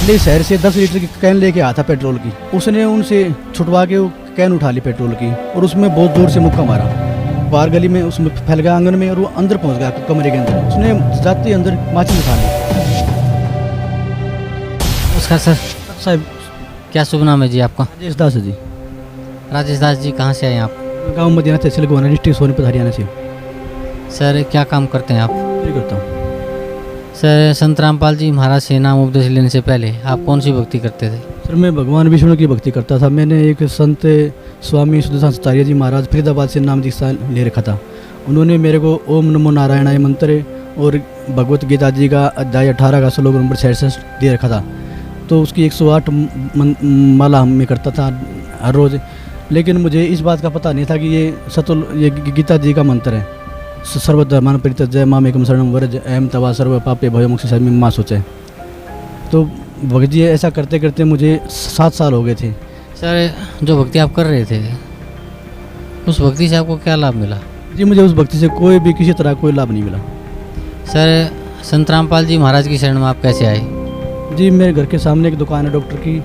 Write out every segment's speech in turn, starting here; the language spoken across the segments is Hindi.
पहले शहर से 10 लीटर की कैन लेके आया था पेट्रोल की। उसने उनसे छुटवा के वो कैन उठा ली पेट्रोल की और उसमें बहुत जोर से मुक्का मारा। बाहर गली में उसमें फैल गया आंगन में और वो अंदर पहुंच गया कमरे के अंदर। उसने जाते ही अंदर माचिस उठा ली। नमस्कार सर। साहब क्या शुभ नाम है जी आपका? राजेश दास जी। राजेश दास जी, कहाँ से आए हैं आप? गाँव मदीना तहसील गोवाना डिस्ट्रिक्ट सोनीपत हरियाणा से सर क्या काम करते हैं आप? ये करता हूँ। सर संत रामपाल जी महाराज से नाम उपदेश लेने से पहले आप कौन सी भक्ति करते थे? सर मैं भगवान विष्णु की भक्ति करता था। मैंने एक संत स्वामी सुदर्शन जी महाराज फरीदाबाद से नाम दीक्षा ले रखा था। उन्होंने मेरे को ओम नमो नारायणाय मंत्र और भगवत गीता जी का अध्याय 18 का श्लोक नंबर 66 दे रखा था। तो उसकी 108 माला मैं करता था हर रोज़। लेकिन मुझे इस बात का पता नहीं था कि ये गीता जी का मंत्र है, सर्वधर्मान परित्यज्य मामेकं शरणं व्रज अहं तवा सर्व पापे भयो मोक्षयिष्यामि मा शुचः। तो भगत जी ऐसा करते करते मुझे 7 साल हो गए थे। सर जो भक्ति आप कर रहे थे उस भक्ति से आपको क्या लाभ मिला? जी मुझे उस भक्ति से कोई भी किसी तरह कोई लाभ नहीं मिला। सर संत रामपाल जी महाराज की शरण में आप कैसे आए? जी मेरे घर के सामने एक दुकान है डॉक्टर की।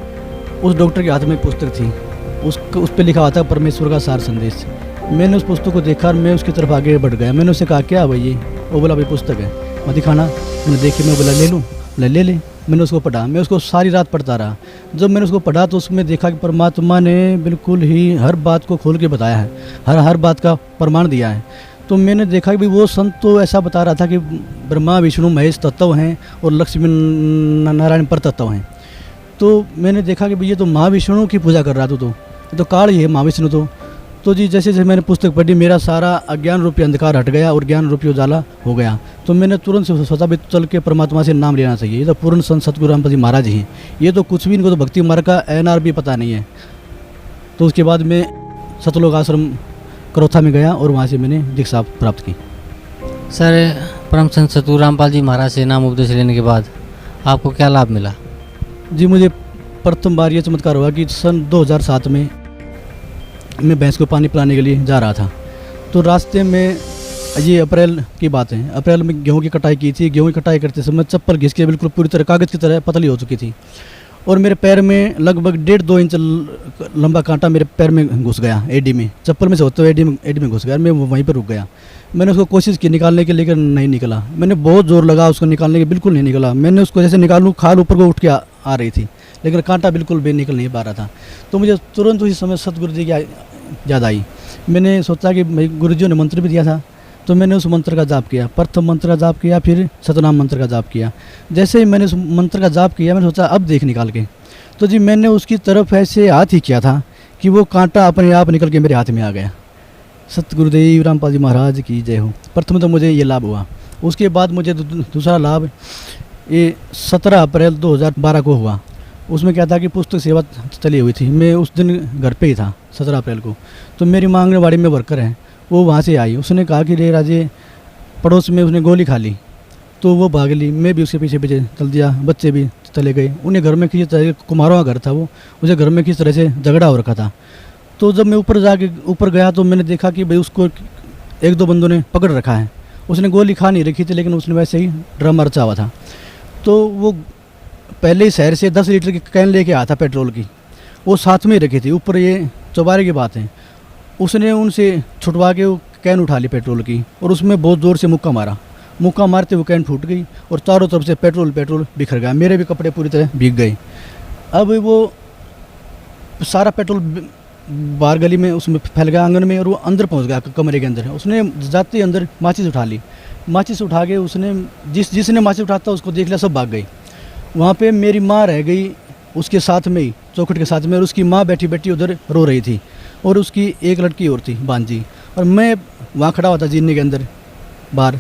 उस डॉक्टर के हाथ में एक पुस्तक थी, उस पर लिखा हुआ था परमेश्वर का सार संदेश। मैंने उस पुस्तक को देखा और मैं उसकी तरफ आगे बढ़ गया। मैंने उससे कहा क्या भाई ये? वो बोला भाई पुस्तक है, मैं दिखाना। मैंने देखी, मैं बोला ले लूँ? ले ले। मैंने उसको पढ़ा, मैं उसको सारी रात पढ़ता रहा। जब मैंने उसको पढ़ा तो उसमें देखा कि परमात्मा ने बिल्कुल ही हर बात को खोल के बताया है, हर बात का प्रमाण दिया है। तो मैंने देखा कि भाई वो संत तो ऐसा बता रहा था कि ब्रह्मा विष्णु महेश तत्व हैं और लक्ष्मी नारायण पर तत्व हैं। तो मैंने देखा कि भाई ये तो महाविष्णु की पूजा कर रहा था, तो काल ही है महाविष्णु। तो जी जैसे जैसे मैंने पुस्तक पढ़ी मेरा सारा अज्ञान रूपी अंधकार हट गया और ज्ञान रूपी उजाला हो गया। तो मैंने तुरंत से सोचा भी चल के परमात्मा से नाम लेना चाहिए। ये तो पूर्ण संत सतगुरु रामपाल जी महाराज ही हैं, ये तो कुछ भी इनको तो भक्ति मार्ग का एनआर भी पता नहीं है। तो उसके बाद मैं सतलोक आश्रम करोथा में गया और वहाँ से मैंने दीक्षा प्राप्त की। सर परम संत सतगुरु रामपाल जी महाराज से नाम उपदेश लेने के बाद आपको क्या लाभ मिला? जी मुझे प्रथम बार ये चमत्कार हुआ कि सन 2007 में मैं भैंस को पानी पिलाने के लिए जा रहा था। तो रास्ते में ये अप्रैल की बात है, अप्रैल में गेहूं की कटाई की थी। गेहूं की कटाई करते समय चप्पल घिस के बिल्कुल पूरी तरह कागज़ की तरह पतली हो चुकी थी और मेरे पैर में लगभग 1.5-2 इंच लंबा कांटा मेरे पैर में घुस गया, एडी में। चप्पल में से होते हुए एडी में घुस गया। मैं वहीं पर रुक गया। मैंने उसको कोशिश की निकालने के, लेकिन नहीं निकला। मैंने बहुत जोर लगा उसको निकालने के, बिल्कुल नहीं निकला। मैंने उसको जैसे निकालूँ खाल ऊपर को उठ के आ रही थी, लेकिन कांटा बिल्कुल भी निकल नहीं पा रहा था। तो मुझे तुरंत उसी समय सतगुरु जी की याद आई। मैंने सोचा कि भाई गुरु जी ने मंत्र भी दिया था, तो मैंने उस मंत्र का जाप किया। प्रथम मंत्र का जाप किया, फिर सतनाम मंत्र का जाप किया। जैसे ही मैंने उस मंत्र का जाप किया मैंने सोचा अब देख निकाल के। तो जी मैंने उसकी तरफ ऐसे हाथ ही किया था कि वो कांटा अपने आप निकल के मेरे हाथ में आ गया। सतगुरुदेव रामपाल जी महाराज की जय हो। प्रथम तो मुझे ये लाभ हुआ। उसके बाद मुझे दूसरा लाभ ये 17 अप्रैल 2012 को हुआ। उसमें क्या था कि पुस्तक सेवा चली हुई थी। मैं उस दिन घर पे ही था 17 अप्रैल को। तो मेरी माँ आंगनबाड़ी में वर्कर है, वो वहाँ से आई। उसने कहा कि रे राजे, पड़ोस में उसने गोली खा ली। तो वो भाग ली, मैं भी उसके पीछे पीछे चल दिया। बच्चे भी चले गए। उन्हें घर में किसी तरह कुम्हारों का घर था, वो उसे घर में किस तरह से झगड़ा हो रखा था। तो जब मैं ऊपर गया तो मैंने देखा कि भाई उसको 1-2 बंदों ने पकड़ रखा है। उसने गोली खा नहीं रखी थी, लेकिन उसने वैसे ही ड्रामा रचा हुआ था। तो वो पहले ही शहर से 10 लीटर की कैन लेके आया था पेट्रोल की, वो साथ में ही रखी थी। ऊपर ये चौबारे की बात है, उसने उनसे छुटवा के वो कैन उठा ली पेट्रोल की और उसमें बहुत ज़ोर से मुक्का मारा। मुक्का मारते वो कैन फूट गई और चारों तरफ से पेट्रोल बिखर गया। मेरे भी कपड़े पूरी तरह भीग गए। अब वो सारा पेट्रोल बाहर गली में उसमें फैल गया आंगन में और वो अंदर पहुंच गया कमरे के अंदर। उसने जाते ही अंदर माचिस उठा ली। माचिस उठा के उसने जिसने माचिस उठाता उसको देख लिया, सब भाग गई। वहाँ पे मेरी माँ रह गई उसके साथ में ही, चौखट के साथ में। और उसकी माँ बैठी बैठी उधर रो रही थी और उसकी एक लड़की और थी बांजी। और मैं वहाँ खड़ा हुआ था जीने के अंदर बाहर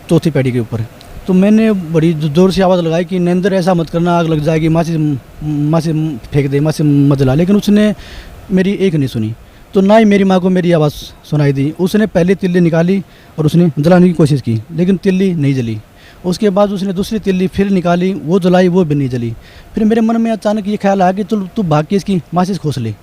चौथी पैड़ी के ऊपर। तो मैंने बड़ी ज़ोर से आवाज़ लगाई कि नरेंद्र ऐसा मत करना, आग लग जाएगी, माचिस फेंक दे, माचिस मत जला। लेकिन उसने मेरी एक नहीं सुनी। तो ना ही मेरी माँ को मेरी आवाज़ सुनाई दी। उसने पहले तिल्ली निकाली और उसने जलाने की कोशिश की, लेकिन तिल्ली नहीं जली। उसके बाद उसने दूसरी तिल्ली फिर निकाली, वो जलाई, वो भी नहीं जली। फिर मेरे मन में अचानक ये ख्याल आया कि तू भाग के इसकी माचिस खोस ले।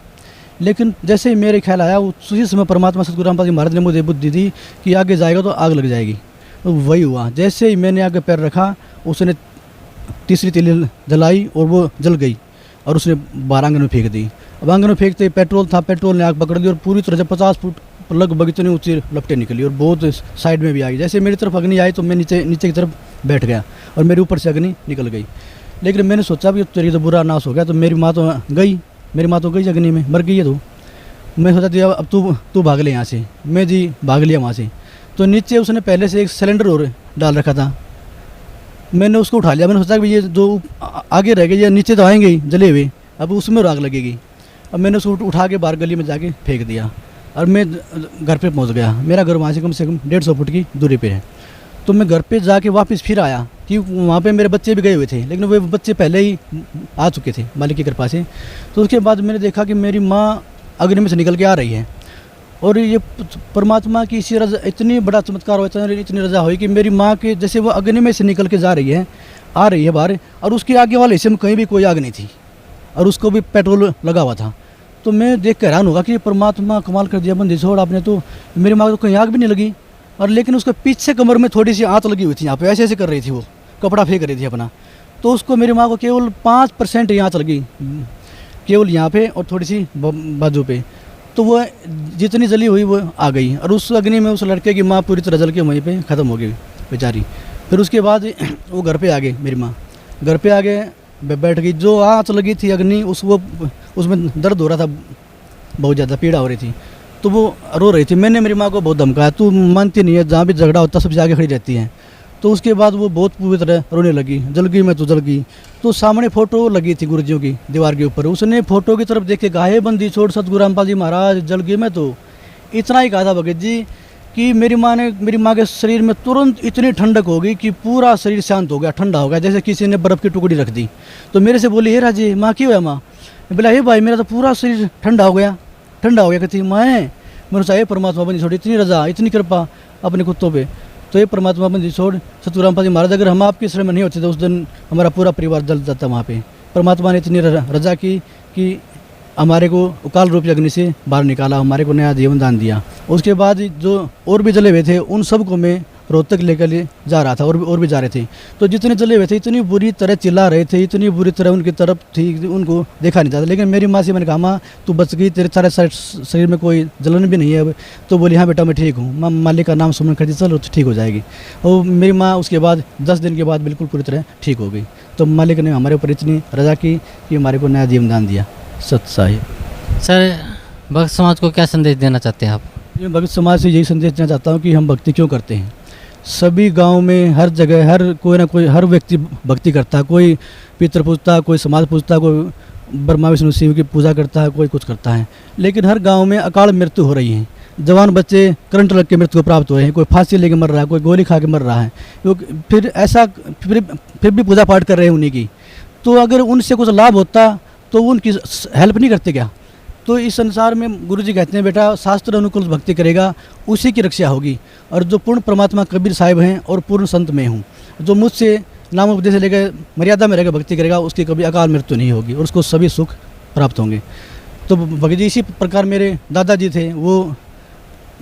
लेकिन जैसे ही मेरे ख्याल आया उसी समय परमात्मा सतगुरु रामपाल जी महाराज ने मुझे बुद्धि दी कि आगे जाएगा तो आग लग जाएगी। तो वही हुआ। जैसे ही मैंने आगे पैर रखा उसने तीसरी तीली जलाई और वो जल गई और उसने बाहर आंगन में फेंक दी। अब आंगन में फेंकते पेट्रोल था, पेट्रोल ने आग पकड़ ली और पूरी तरह से 50 फुट लगभग इतनी ऊंची लपटें निकली और बहुत साइड में भी आई। जैसे मेरी तरफ अग्नि आई तो मैं नीचे नीचे की तरफ बैठ गया और मेरे ऊपर से अग्नि निकल गई। लेकिन मैंने सोचा भी तेरी तो बुरा नाश हो गया, तो मेरी माँ तो गई, मेरी माँ तो गई अग्नि में, मर गई है। तो मैं सोचा दिया अब तू भाग ले यहाँ से। मैं जी भाग लिया वहाँ से। तो नीचे उसने पहले से एक सिलेंडर और डाल रखा था, मैंने उसको उठा लिया। मैंने सोचा कि ये जो आगे रह गए ये नीचे तो आएंगे ही जले हुए, अब उसमें आग लगेगी। अब मैंने उसको उठा के बाहर गली में जाके फेंक दिया और मैं घर पे पहुंच गया। मेरा घर वहाँ से कम 150 फुट की दूरी पे है। तो मैं घर पे जाके वापस फिर आया कि वहाँ पे मेरे बच्चे भी गए हुए थे, लेकिन वे बच्चे पहले ही आ चुके थे मालिक की कृपा से। तो उसके बाद मैंने देखा कि मेरी माँ अग्नि में से निकल के आ रही है और ये परमात्मा की इसी रजा, इतनी बड़ा चमत्कार हुआ, इतनी रजा हुई कि मेरी माँ के जैसे वो अग्नि में से निकल के जा रही है, आ रही है बाहर, और उसके आगे वाले हिस्से में कहीं भी कोई आग नहीं थी और उसको भी पेट्रोल लगा हुआ था। तो मैं देख कर हैरान होगा कि परमात्मा कमाल कर दिया बंदी छोड़ आपने। तो मेरी माँ को कहीं आग भी नहीं लगी, और लेकिन उसके पीछे कमर में थोड़ी सी आंत लगी हुई थी, यहाँ पे ऐसे ऐसे कर रही थी, वो कपड़ा फेंक रही थी अपना। तो उसको मेरी माँ को केवल 5% ही आंत लगी, केवल यहाँ पे और थोड़ी सी बाजू पे। तो वो जितनी जली हुई वो आ गई और उस अग्नि में उस लड़के की माँ पूरी तरह जल के वहीं पे ख़त्म हो गई बेचारी। फिर उसके बाद वो घर पे आ गए, मेरी माँ घर पे आ गए, बैठ गई। जो आँच लगी थी अग्नि उसमें दर्द हो रहा था, बहुत ज़्यादा पीड़ा हो रही थी, तो वो रो रही थी। मैंने मेरी माँ को बहुत धमकाया, तू मानती नहीं है, जहाँ भी झगड़ा होता सबसे आगे खड़ी रहती है। तो उसके बाद वो बहुत पूरी तरह रोने लगी, जल गई मैं तो जल गई। तो सामने फ़ोटो लगी थी गुरुजियों की दीवार के ऊपर, उसने फ़ोटो की तरफ देख के कहा, हे बंदी छोड़ सतगुरु रामपाल जी महाराज जल गई मैं तो। इतना ही कहा था भगत जी कि मेरी माँ के शरीर में तुरंत इतनी ठंडक हो गई कि पूरा शरीर शांत हो गया, ठंडा हो गया, जैसे किसी ने बर्फ़ की टुकड़ी रख दी। तो मेरे से बोली, हे राजे माँ क्यों है माँ? बोला, हे भाई मेरा तो पूरा शरीर ठंडा हो गया कहती माँ है। मैंने चाहे परमात्मा बंदी छोड़, इतनी रजा इतनी कृपा अपने कुत्तों पे। तो ये परमात्मा बंदी छोड़ सतगुरु रामपाल जी महाराज, अगर हम आपके शरण में नहीं होते तो उस दिन हमारा पूरा परिवार जल जाता वहाँ पे। परमात्मा ने इतनी रजा की कि हमारे को अकाल रूपी अग्नि से बाहर निकाला, हमारे को नया जीवन दान दिया। उसके बाद जो और भी जले हुए थे उन सब को मैं रोहतक लेकर जा रहा था और भी जा रहे थे। तो जितने जले हुए थे इतनी बुरी तरह चिल्ला रहे थे, इतनी बुरी तरह उनकी तरफ थी, उनको देखा नहीं जाता। लेकिन मेरी माँ से मैंने कहा, माँ तू बच गई, तेरे सारे शरीर में कोई जलन भी नहीं है। तो बोली, हाँ बेटा मैं ठीक हूँ। माँ मालिक का नाम सुमन कर दी, चलो तो ठीक हो जाएगी। और मेरी माँ उसके बाद 10 दिन के बाद बिल्कुल पूरी तरह ठीक हो गई। तो मालिक ने हमारे ऊपर इतनी रजा की कि हमारे को नया जीवन दान दिया। सत साहिब। सर, भक्त समाज को क्या संदेश देना चाहते हैं आप? मैं भक्त समाज से यही संदेश देना चाहता हूँ कि हम भक्ति क्यों करते हैं। सभी गांव में हर जगह हर कोई ना कोई हर व्यक्ति भक्ति करता है, कोई पितर पूजता है, कोई समाज पूजता है, कोई ब्रह्मा विष्णु शिव की पूजा करता है, कोई कुछ करता है। लेकिन हर गांव में अकाल मृत्यु हो रही है, जवान बच्चे करंट लग के मृत्यु को प्राप्त हो रहे हैं, कोई फांसी लेके मर रहा है, कोई गोली खा के मर रहा है। फिर ऐसा फिर भी पूजा पाठ कर रहे हैं उन्हीं की। तो अगर उनसे कुछ लाभ होता तो उनकी हेल्प नहीं करते क्या? तो इस संसार में गुरुजी कहते हैं, बेटा शास्त्र अनुकूल भक्ति करेगा उसी की रक्षा होगी। और जो पूर्ण परमात्मा कबीर साहिब हैं और पूर्ण संत में हूँ, जो मुझसे नाम उपदेश लेकर मर्यादा में रहकर भक्ति करेगा उसकी कभी अकाल मृत्यु नहीं होगी और उसको सभी सुख प्राप्त होंगे। तो भगत जी इसी प्रकार मेरे दादाजी थे, वो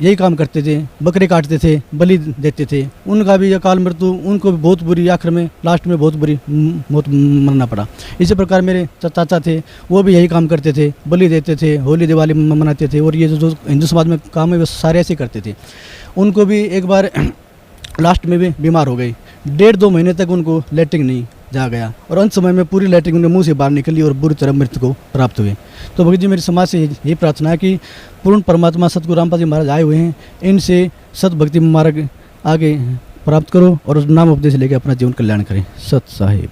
यही काम करते थे, बकरे काटते थे, बलि देते थे। उनका भी अकाल मृत्यु, उनको भी बहुत बुरी, आखिर में लास्ट में बहुत बुरी मौत मरना पड़ा। इसी प्रकार मेरे चाचा थे, वो भी यही काम करते थे, बलि देते थे, होली दिवाली मनाते थे। और ये जो हिंदू समाज में काम है वो सारे ऐसे करते थे। उनको भी एक बार लास्ट में भी बीमार हो गई, 1.5-2 महीने तक उनको लैट्रिन नहीं जा गया और अंत समय में पूरी लैट्रिन उनके मुंह से बाहर निकली और बुरी तरह मृत्यु को प्राप्त हुए। तो भगत जी मेरी समाज से यही प्रार्थना है कि पूर्ण परमात्मा सतगुरु रामपाल जी महाराज आए हुए हैं, इनसे सत भक्ति मार्ग आगे प्राप्त करो और नाम उपदेश लेकर अपना जीवन कल्याण करें। सत साहिब।